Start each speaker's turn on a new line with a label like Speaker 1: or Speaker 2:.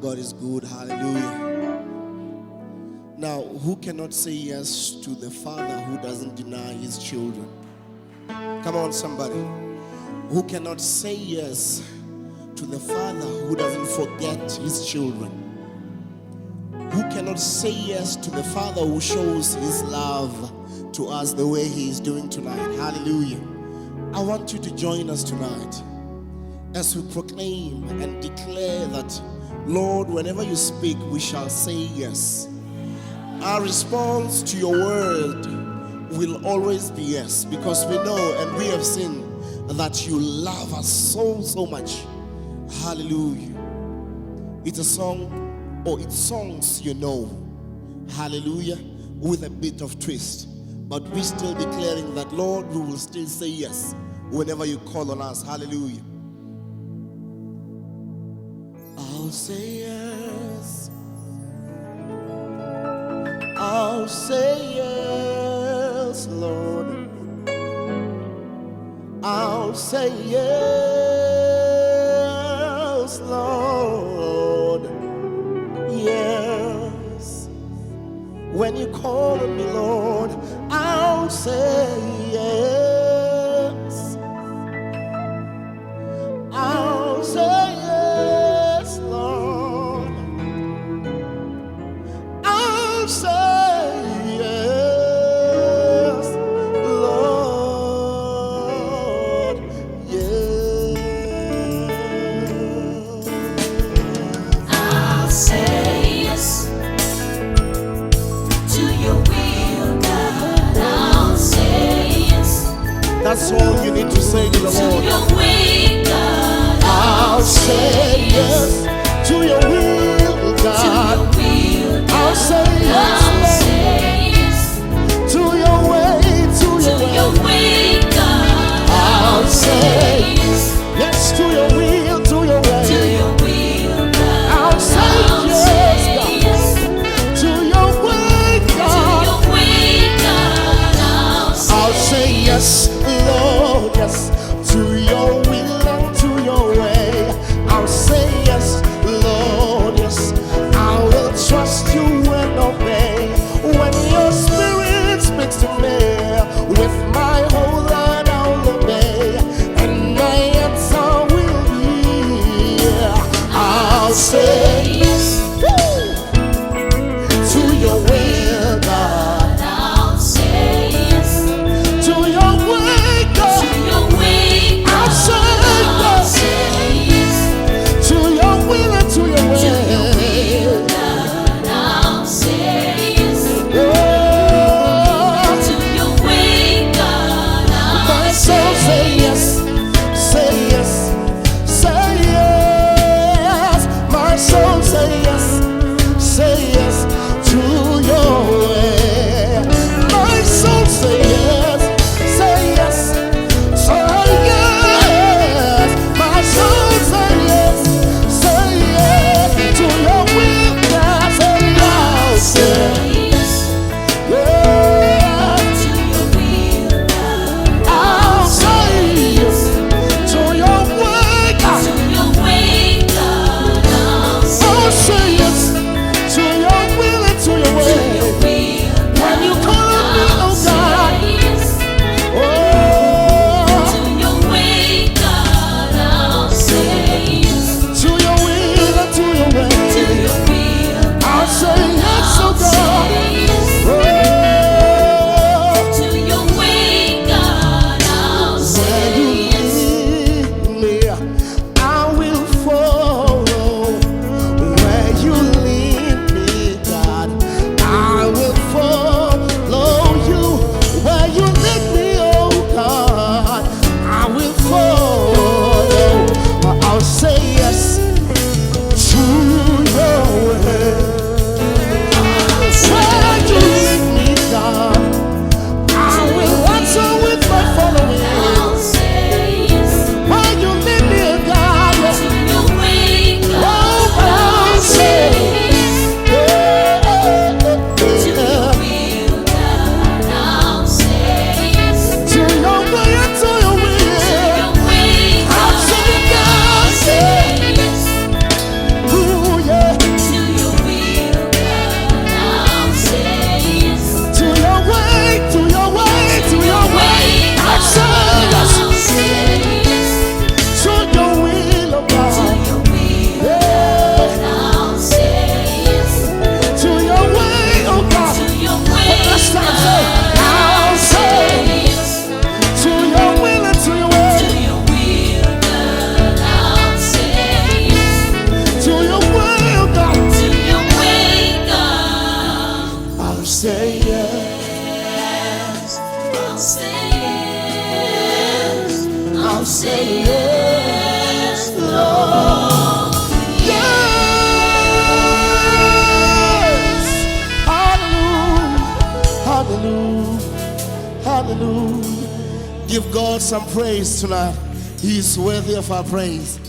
Speaker 1: God is good. Hallelujah. Now, who cannot say yes to the Father who doesn't deny his children? Come on, somebody. Who cannot say yes to the Father who doesn't forget his children? Who cannot say yes to the Father who shows his love to us the way he is doing tonight? Hallelujah. I want you to join us tonight as we proclaim and declare that, Lord, whenever you speak, we shall say yes. Our response to your word will always be yes, because we know and we have seen that you love us so much. Hallelujah. It's a song, or it's songs you know. Hallelujah. With a bit of twist. But we're still declaring that, Lord, we will still say yes whenever you call on us. Hallelujah. I'll say yes. I'll say yes, Lord. I'll say yes, Lord. Yes. When you call on me, Lord, I'll say yes. I'll say yes, Lord. I'll say yes, Lord. Yes.
Speaker 2: I'll say yes to your will, God. I'll say yes.
Speaker 1: That's all you need to say to the
Speaker 2: To
Speaker 1: Lord.
Speaker 2: your way, God.
Speaker 1: I'll say yes to your will, God. I'll say yes, Lord, to your way, to your way. I'll say yes to your will, to your way. I'll say yes, God, to your way, God. I'll say yes, Lord, yes, to your will and to your way. I'll say yes, Lord, yes. I will trust you and obey. When your spirit speaks to me, with my whole heart I'll obey, and my answer will be, I'll say yes to your will, God.
Speaker 2: I'll say yes
Speaker 1: To your way, God.
Speaker 2: to your way,
Speaker 1: I'll
Speaker 2: God.
Speaker 1: say
Speaker 2: I'll say yes, Lord.
Speaker 1: Yes! Hallelujah! Hallelujah! Hallelujah! Give God some praise tonight. He is worthy of our praise.